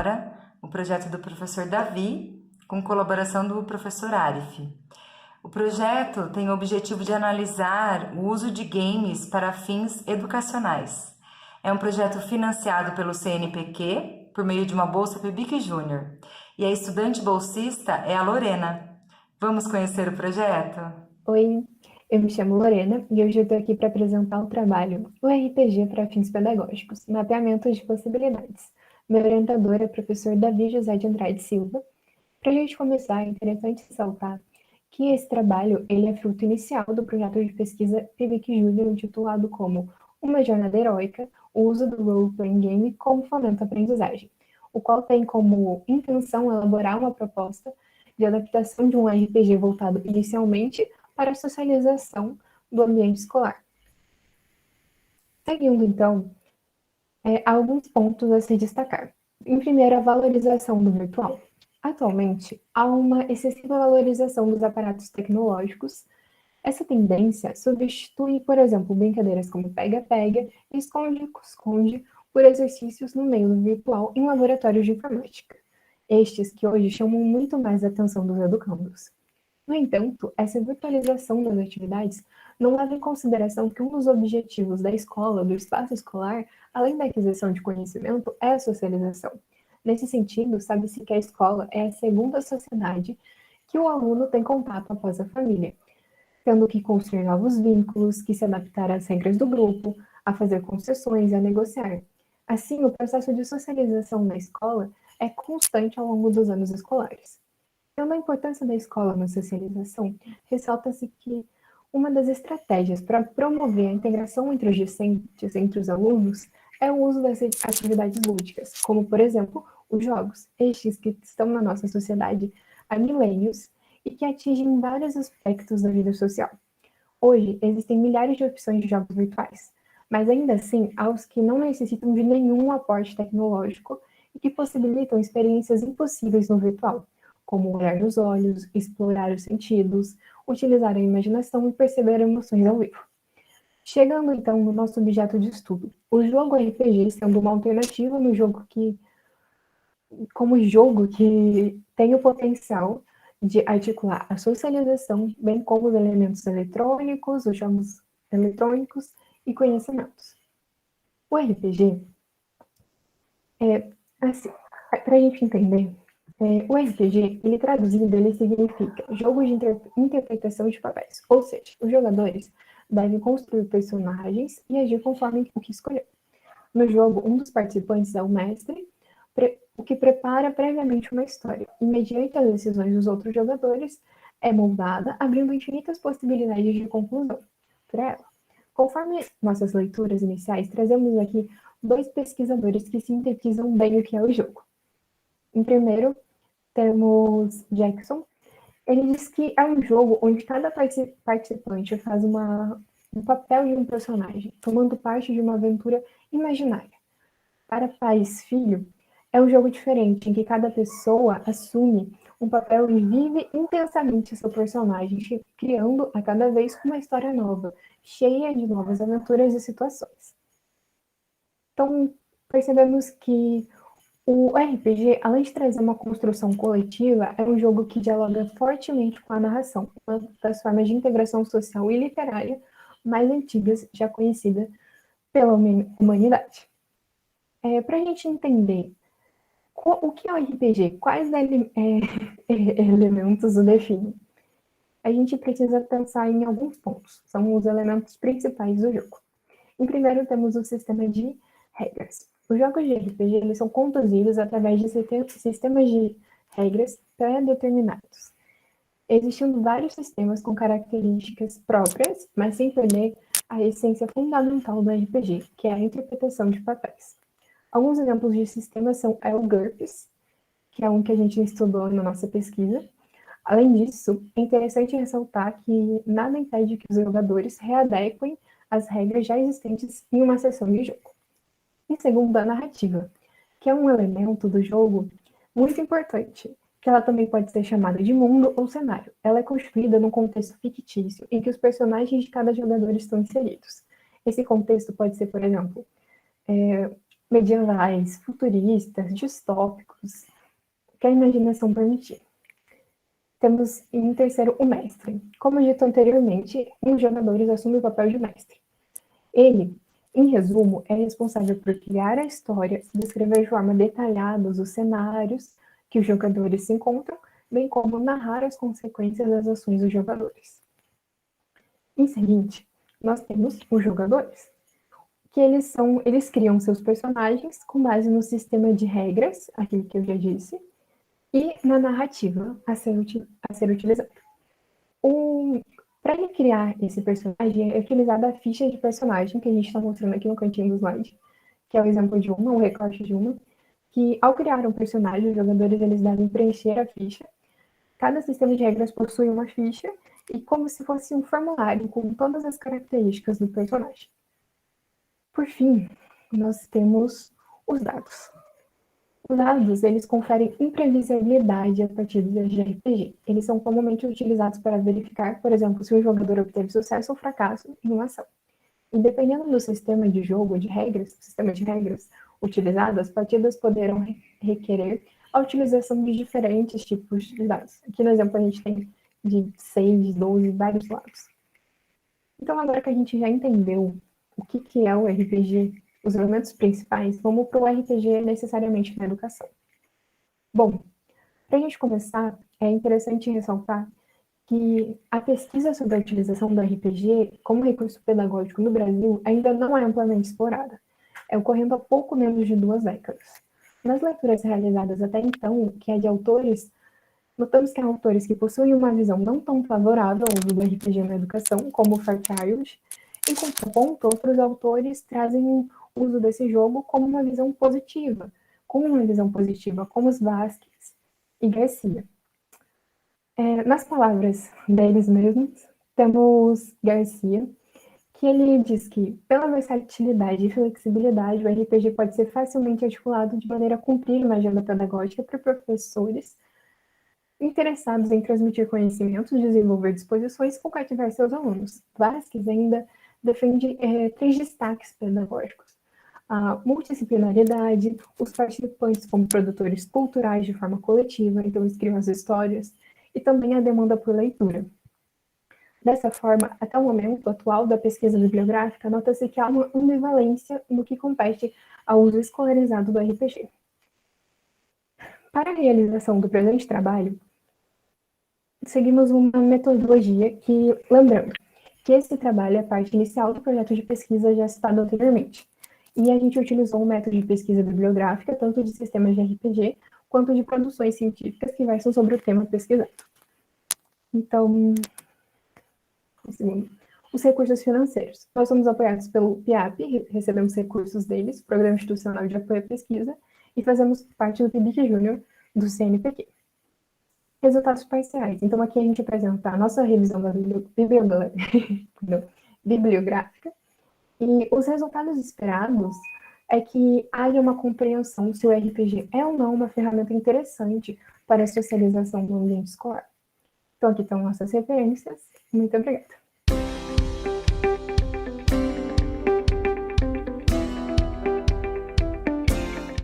agora o projeto do professor Davi, com colaboração do professor Arif. O projeto tem o objetivo de analisar o uso de games para fins educacionais. É um projeto financiado pelo CNPq, por meio de uma bolsa PIBIC Júnior. E a estudante bolsista é a Lorena. Vamos conhecer o projeto? Oi, eu me chamo Lorena e hoje eu estou aqui para apresentar o trabalho O RPG para Fins Pedagógicos, Mapeamento de Possibilidades. Meu orientador é o professor Davi José de Andrade Silva. Para a gente começar, é interessante ressaltar que esse trabalho ele é fruto inicial do projeto de pesquisa PIBIC Júnior intitulado como Uma Jornada Heróica, o uso do role-playing game como fomento à aprendizagem, o qual tem como intenção elaborar uma proposta de adaptação de um RPG voltado inicialmente para a socialização do ambiente escolar. Seguindo, então, há alguns pontos a se destacar. Em primeiro, a valorização do virtual. Atualmente, há uma excessiva valorização dos aparatos tecnológicos. Essa tendência substitui, por exemplo, brincadeiras como pega-pega e esconde-esconde por exercícios no meio virtual em laboratórios de informática. Estes que hoje chamam muito mais a atenção dos educandos. No entanto, essa virtualização das atividades não leva em consideração que um dos objetivos da escola, do espaço escolar, além da aquisição de conhecimento, é a socialização. Nesse sentido, sabe-se que a escola é a segunda sociedade que o aluno tem contato após a família, tendo que construir novos vínculos, que se adaptar às regras do grupo, a fazer concessões e a negociar. Assim, o processo de socialização na escola é constante ao longo dos anos escolares. Tendo a importância da escola na socialização, ressalta-se que uma das estratégias para promover a integração entre os discentes, entre os alunos, é o uso das atividades lúdicas, como, por exemplo, os jogos, estes que estão na nossa sociedade há milênios e que atingem vários aspectos da vida social. Hoje, existem milhares de opções de jogos virtuais, mas ainda assim, há os que não necessitam de nenhum aporte tecnológico e que possibilitam experiências impossíveis no virtual, como olhar nos olhos, explorar os sentidos, utilizar a imaginação e perceber emoções ao vivo. Chegando então no nosso objeto de estudo, o jogo RPG sendo uma alternativa no jogo que, como jogo que tem o potencial de articular a socialização, bem como os elementos eletrônicos, os jogos eletrônicos e conhecimentos. O RPG assim, para a gente entender, o RPG, ele traduzido, ele significa jogo de interpretação de papéis, ou seja, os jogadores devem construir personagens e agir conforme o que escolher. No jogo, um dos participantes é o mestre, o que prepara previamente uma história, e mediante as decisões dos outros jogadores, é moldada, abrindo infinitas possibilidades de conclusão para ela. Conforme nossas leituras iniciais, trazemos aqui dois pesquisadores que sintetizam bem o que é o jogo. Em primeiro, temos Jackson. Ele diz que é um jogo onde cada participante faz um papel de um personagem, tomando parte de uma aventura imaginária. Para pais filho, é um jogo diferente, em que cada pessoa assume um papel e vive intensamente seu personagem, criando a cada vez uma história nova, cheia de novas aventuras e situações. Então, percebemos que o RPG, além de trazer uma construção coletiva, é um jogo que dialoga fortemente com a narração, uma das formas de integração social e literária mais antigas já conhecida pela humanidade. Para a gente entender o que é o RPG, quais elementos o definem, a gente precisa pensar em alguns pontos, são os elementos principais do jogo. Em primeiro, temos o sistema de regras. Os jogos de RPG eles são conduzidos através de sistemas de regras pré-determinados, existindo vários sistemas com características próprias, mas sem perder a essência fundamental do RPG, que é a interpretação de papéis. Alguns exemplos de sistemas são o GURPS, que é um que a gente estudou na nossa pesquisa. Além disso, é interessante ressaltar que nada impede que os jogadores readequem as regras já existentes em uma sessão de jogo. E segundo, a narrativa, que é um elemento do jogo muito importante, que ela também pode ser chamada de mundo ou cenário. Ela é construída num contexto fictício, em que os personagens de cada jogador estão inseridos. Esse contexto pode ser, por exemplo, medievais, futuristas, distópicos, que a imaginação permitir. Temos em terceiro o mestre. Como dito anteriormente, um dos jogadores assume o papel de mestre. Ele, em resumo, é responsável por criar a história, descrever de forma detalhada os cenários que os jogadores se encontram, bem como narrar as consequências das ações dos jogadores. Em seguinte, nós temos os jogadores, que eles criam seus personagens com base no sistema de regras, aquilo que eu já disse, e na narrativa a ser utilizada. Para ele criar esse personagem, é utilizada a ficha de personagem que a gente está mostrando aqui no cantinho do slide, que é o exemplo de uma, o recorte de uma, que ao criar um personagem, os jogadores eles devem preencher a ficha. Cada sistema de regras possui uma ficha e como se fosse um formulário com todas as características do personagem. Por fim, nós temos os dados. Os dados, eles conferem imprevisibilidade a partir do de RPG. Eles são comumente utilizados para verificar, por exemplo, se o jogador obteve sucesso ou fracasso em uma ação. E dependendo do sistema de jogo, sistema de regras utilizado, as partidas poderão requerer a utilização de diferentes tipos de dados. Aqui no exemplo a gente tem de 6, 12, vários lados. Então agora que a gente já entendeu o que é o RPG, os elementos principais, vamos para o RPG necessariamente na educação. Bom, para a gente começar, é interessante ressaltar que a pesquisa sobre a utilização do RPG como recurso pedagógico no Brasil ainda não é amplamente explorada, ocorrendo há pouco menos de 2 décadas. Nas leituras realizadas até então, que é de autores, notamos que há autores que possuem uma visão não tão favorável ao uso do RPG na educação, como Fairchild, em contraponto, outros autores trazem o uso desse jogo como uma visão positiva, como os Vasquez e Garcia. Nas palavras deles mesmos, temos Garcia, que ele diz que, pela versatilidade e flexibilidade, o RPG pode ser facilmente articulado de maneira a cumprir uma agenda pedagógica para professores interessados em transmitir conhecimentos, desenvolver disposições e cativar seus alunos. Vasquez ainda defende 3 destaques pedagógicos: a multidisciplinaridade, os participantes como produtores culturais de forma coletiva, então eles criam as histórias, e também a demanda por leitura. Dessa forma, até o momento atual da pesquisa bibliográfica, nota-se que há uma ambivalência no que compete ao uso escolarizado do RPG. Para a realização do presente trabalho, seguimos uma metodologia que, lembrando, que esse trabalho é parte inicial do projeto de pesquisa já citado anteriormente. E a gente utilizou um método de pesquisa bibliográfica, tanto de sistemas de RPG, quanto de produções científicas que versam sobre o tema pesquisado. Então, os recursos financeiros. Nós somos apoiados pelo PIAP, recebemos recursos deles, Programa Institucional de Apoio à Pesquisa, e fazemos parte do PIBIC Júnior do CNPq. Resultados parciais. Então, aqui a gente apresenta a nossa revisão da bibliográfica, e os resultados esperados é que haja uma compreensão se o RPG é ou não uma ferramenta interessante para a socialização do ambiente escolar. Então, aqui estão nossas referências. Muito obrigada.